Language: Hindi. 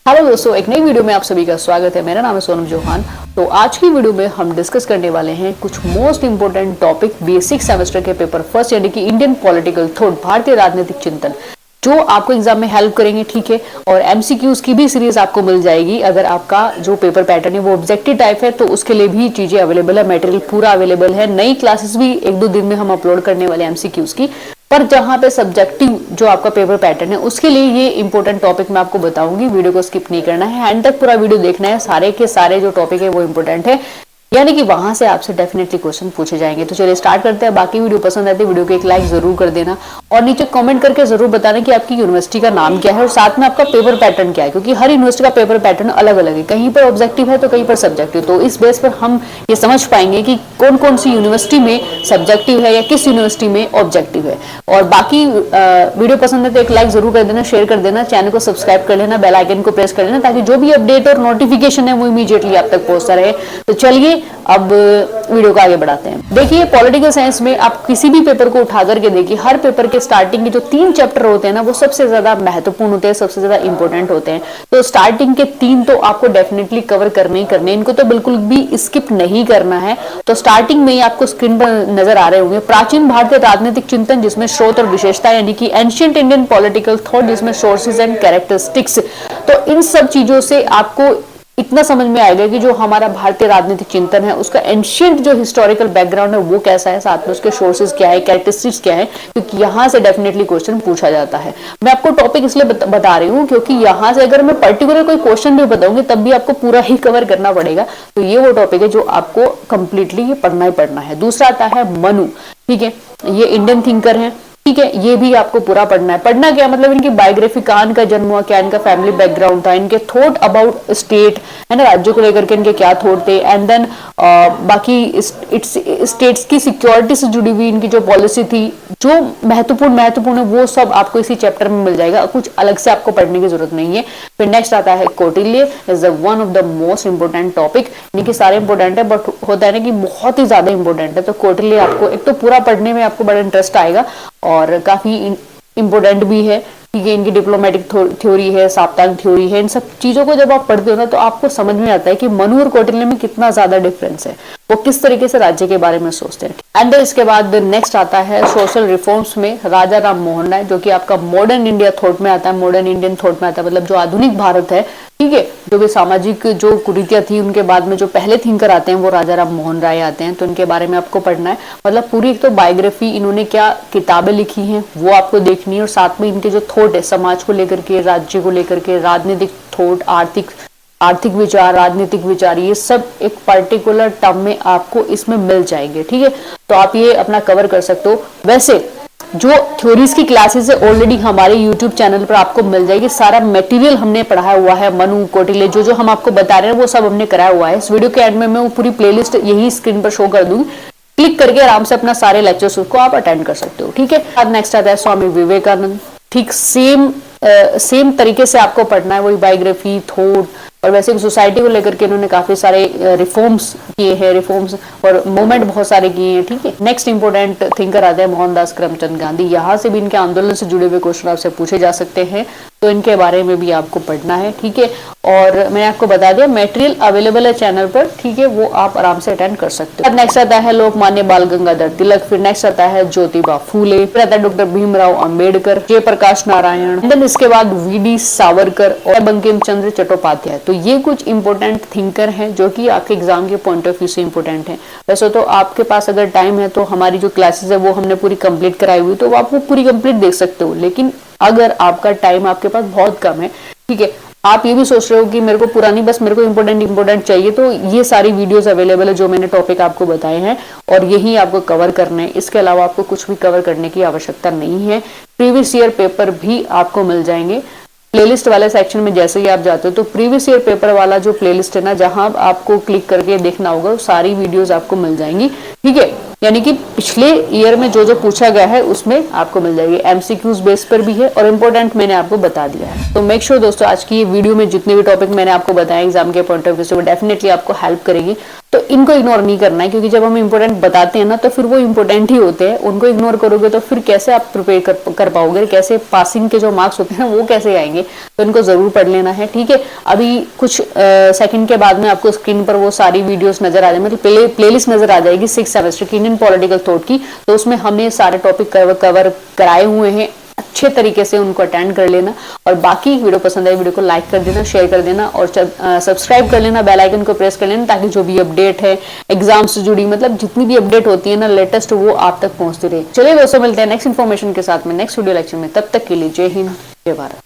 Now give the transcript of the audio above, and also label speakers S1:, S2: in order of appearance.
S1: हेलो दोस्तों, एक नई वीडियो में आप सभी का स्वागत है। मेरा नाम है सोनम चौहान। तो आज की वीडियो में हम डिस्कस करने वाले हैं कुछ most important topic basic semester के पेपर फर्स्ट यानी कि इंडियन पॉलिटिकल थॉट, भारतीय राजनीतिक चिंतन, जो आपको एग्जाम में हेल्प करेंगे। ठीक है, और एमसीक्यूज की भी सीरीज आपको मिल जाएगी। अगर आपका जो पेपर पैटर्न है वो ऑब्जेक्टिव टाइप है तो उसके लिए भी चीजें अवेलेबल है, मटेरियल पूरा अवेलेबल है। नई क्लासेस भी एक दो दिन में हम अपलोड करने वाले एमसीक्यूज की। पर जहां पे सब्जेक्टिव जो आपका पेपर पैटर्न है उसके लिए ये इंपॉर्टेंट टॉपिक मैं आपको बताऊंगी। वीडियो को स्किप नहीं करना है, एंड तक पूरा वीडियो देखना है। सारे के सारे जो टॉपिक है वो इंपॉर्टेंट है, यानी कि वहां से आपसे डेफिनेटली क्वेश्चन पूछे जाएंगे। तो चलिए स्टार्ट करते हैं। बाकी वीडियो पसंद आती है वीडियो को एक लाइक जरूर कर देना और नीचे कमेंट करके जरूर बताना कि आपकी यूनिवर्सिटी का नाम क्या है और साथ में आपका पेपर पैटर्न क्या है, क्योंकि हर यूनिवर्सिटी का पेपर पैटर्न अलग अलग है। कहीं पर ऑब्जेक्टिव है तो कहीं पर सब्जेक्टिव। तो इस बेस पर हम ये समझ पाएंगे कि कौन कौन सी यूनिवर्सिटी में सब्जेक्टिव है या किस यूनिवर्सिटी में ऑब्जेक्टिव है। और बाकी वीडियो पसंद है तो एक लाइक जरूर कर देना, शेयर कर देना, चैनल को सब्सक्राइब कर लेना, बेल आइकन को प्रेस कर लेना, ताकि जो भी अपडेट और नोटिफिकेशन है वो इमीडिएटली आप तक पहुंचता रहे। तो चलिए अब वीडियो को आगे बढ़ाते हैं। देखिए, पॉलिटिकल साइंस में आप किसी भी पेपर को उठा करके देखिए, हर पेपर के स्टार्टिंग के जो 3 चैप्टर होते हैं ना वो सबसे ज्यादा महत्वपूर्ण होते हैं, सबसे ज्यादा इंपॉर्टेंट होते हैं। तो स्टार्टिंग के 3 तो आपको डेफिनेटली कवर करने ही करने, इनको तो बिल्कुल भी स्किप नहीं करना है। तो स्टार्टिंग में ही आपको स्क्रीन पर नजर आ रहे होंगे प्राचीन भारतीय राजनीतिक चिंतन, जिसमें स्रोत और विशेषता यानी कि एंशिएंट इंडियन पॉलिटिकल थॉट, जिसमें सोर्सेज एंड कैरेक्टरिस्टिक्स। तो इन सब चीजों से आपको इतना समझ में आएगा कि जो हमारा भारतीय राजनीतिक चिंतन है उसका एंशिएंट जो हिस्टोरिकल बैकग्राउंड है वो कैसा है, साथ में उसके सोर्सेज क्या है, कैरेक्टरिस्टिक्स क्या है, क्योंकि यहाँ से डेफिनेटली क्वेश्चन पूछा जाता है। मैं आपको टॉपिक इसलिए बता रही हूँ क्योंकि यहाँ से अगर मैं पर्टिकुलर कोई क्वेश्चन भी बताऊंगी तब भी आपको पूरा ही कवर करना पड़ेगा। तो ये वो टॉपिक है जो आपको कंप्लीटली पढ़ना ही पढ़ना है। दूसरा आता है मनु। ठीक है, ये इंडियन थिंकर है। ठीक है, ये भी आपको पूरा पढ़ना है। पढ़ना क्या मतलब, इनकी बायोग्राफी, कहाँ इनका जन्म हुआ, क्या इनका फैमिली बैकग्राउंड था, इनके थॉट अबाउट स्टेट है ना, राज्यों को लेकर के इनके क्या थॉट थे, एंड देन बाकी स्टेट्स की सिक्योरिटी से जुड़ी हुई इनकी जो पॉलिसी थी, जो महत्वपूर्ण है वो सब आपको इसी चैप्टर में मिल जाएगा। कुछ अलग से आपको पढ़ने की जरूरत नहीं है। फिर नेक्स्ट आता है Kautilya, is one of the most important topic. इनके सारे इंपोर्टेंट है बट होता है ना कि बहुत ही ज्यादा इंपोर्टेंट है। तो कौटिल्य आपको एक तो पूरा पढ़ने में आपको बड़ा इंटरेस्ट आएगा और काफी इंपोर्टेंट भी है। ठीक है, इनकी डिप्लोमेटिक थ्योरी है, साप्ताहिक थ्योरी है। इन सब चीजों को जब आप पढ़ते हो ना तो आपको समझ में आता है कि मनु और कौटिल्य में कितना ज्यादा डिफरेंस है, वो किस तरीके से राज्य के बारे में सोचते हैं। एंड इसके बाद नेक्स्ट आता है सोशल रिफॉर्म्स में राजा राम मोहन राय, जो कि आपका मॉडर्न इंडिया थॉट में आता है, मॉडर्न इंडियन थॉट में आता है, मतलब जो आधुनिक भारत है। ठीक है, जो भी सामाजिक जो कुरीतियां थी उनके बाद में जो पहले थिंकर आते हैं वो राजा राम मोहन राय आते हैं। तो इनके बारे में आपको पढ़ना है, मतलब पूरी एक तो बायोग्राफी, इन्होंने क्या किताबें लिखी हैं वो आपको देखनी है, और साथ में इनके जो थॉट है समाज को लेकर के, राज्य को लेकर के, राजनीतिक थॉट, आर्थिक विचार, राजनीतिक विचार, ये सब एक पर्टिकुलर टर्म में आपको इसमें मिल जाएंगे। ठीक है, तो आप ये अपना कवर कर सकते हो। वैसे जो थ्योरीज की क्लासेस है ऑलरेडी हमारे यूट्यूब चैनल पर आपको मिल जाएगी। सारा मटेरियल हमने पढ़ाया हुआ है, मनु, कौटिल्य, जो हम आपको बता रहे हैं वो सब हमने कराया हुआ है। इस वीडियो के एंड में मैं वो पूरी प्लेलिस्ट यही स्क्रीन पर शो कर दूंगी, क्लिक करके आराम से अपना सारे लेक्चर्स को आप अटेंड कर सकते हो। ठीक है, अब नेक्स्ट आता है स्वामी विवेकानंद। ठीक सेम तरीके से आपको पढ़ना है, वही बायोग्राफी, थॉट, और वैसे भी सोसाइटी को लेकर के इन्होंने काफी सारे रिफॉर्म्स किए हैं, रिफॉर्म्स और मूवमेंट बहुत सारे किए हैं। ठीक है, नेक्स्ट इंपोर्टेंट थिंकर आते हैं मोहनदास करमचंद गांधी। यहाँ से भी इनके आंदोलन से जुड़े हुए क्वेश्चन आपसे पूछे जा सकते हैं, तो इनके बारे में भी आपको पढ़ना है। ठीक है, और मैंने आपको बता दिया मटेरियल अवेलेबल है चैनल पर। ठीक है, वो आप आराम से अटेंड कर सकते हो। नेक्स्ट आता है लोकमान्य बाल गंगाधर तिलक, फिर नेक्स्ट आता है ज्योतिबा फूले, फिर आता है डॉक्टर भीमराव अंबेडकर, जयप्रकाश नारायण, देन इसके बाद वी.डी. सावरकर और बंकिम चंद्र चट्टोपाध्याय। तो ये कुछ इंपोर्टेंट थिंकर हैं जो कि आपके एग्जाम के पॉइंट ऑफ व्यू से इंपोर्टेंट है। वैसे तो आपके पास अगर टाइम है तो हमारी जो क्लासेस है वो हमने पूरी कंप्लीट कराई हुई, तो आप वो पूरी कंप्लीट देख सकते हो। लेकिन अगर आपका टाइम आपके पास बहुत कम है, ठीक है, आप ये भी सोच रहे हो कि मेरे को पूरा नहीं, बस मेरे को इंपोर्टेंट चाहिए, तो ये सारी वीडियोस अवेलेबल है जो मैंने टॉपिक आपको बताए हैं और यही आपको कवर करने हैं। इसके अलावा आपको कुछ भी कवर करने की आवश्यकता नहीं है। प्रीवियस ईयर पेपर भी आपको मिल जाएंगे प्लेलिस्ट वाले सेक्शन में। जैसे ही आप जाते हो तो प्रीवियस ईयर पेपर वाला जो प्लेलिस्ट है ना, जहां आपको क्लिक करके देखना होगा, सारी वीडियोस आपको मिल जाएंगी। ठीक है, यानी कि पिछले ईयर में जो जो पूछा गया है उसमें आपको मिल जाएगी। एमसीक्यूज बेस पर भी है और इंपॉर्टेंट मैंने आपको बता दिया है। तो मेक श्योर दोस्तों आज की ये वीडियो में जितने भी टॉपिक मैंने आपको बताया एग्जाम के पॉइंट ऑफ व्यू से वो डेफिनेटली आपको हेल्प करेगी। तो इनको इग्नोर नहीं करना है, क्योंकि जब हम इंपॉर्टेंट बताते हैं ना तो फिर वो इंपॉर्टेंट ही होते हैं। उनको इग्नोर करोगे तो फिर कैसे आप प्रिपेयर कर पाओगे, कैसे पासिंग के जो मार्क्स होते हैं वो कैसे आएंगे। तो इनको जरूर पढ़ लेना है, ठीक है। अभी कुछ सेकंड के बाद में आपको स्क्रीन पर वो सारी वीडियोस नजर आ जाएंगी, मतलब प्लेलिस्ट नजर आ जाएगी 6th सेमेस्टर की इंडियन पॉलिटिकल थॉट की। तो उसमें हमने सारे टॉपिक कवर कराए हुए हैं, अच्छे तरीके से उनको अटेंड कर लेना। और बाकी वीडियो पसंद आए वीडियो को लाइक कर देना, शेयर कर देना और सब्सक्राइब कर लेना, बेल आइकन को प्रेस कर लेना, ताकि जो भी अपडेट है एग्जाम से जुड़ी, मतलब जितनी भी अपडेट होती है ना लेटेस्ट, वो आप तक पहुंचती रहे। चलिए दोस्तों, मिलते हैं नेक्स्ट इन्फॉर्मेशन के साथ में नेक्स्ट वीडियो लेक्चर में। तब तक के लिए जय हिंद, जय भारत।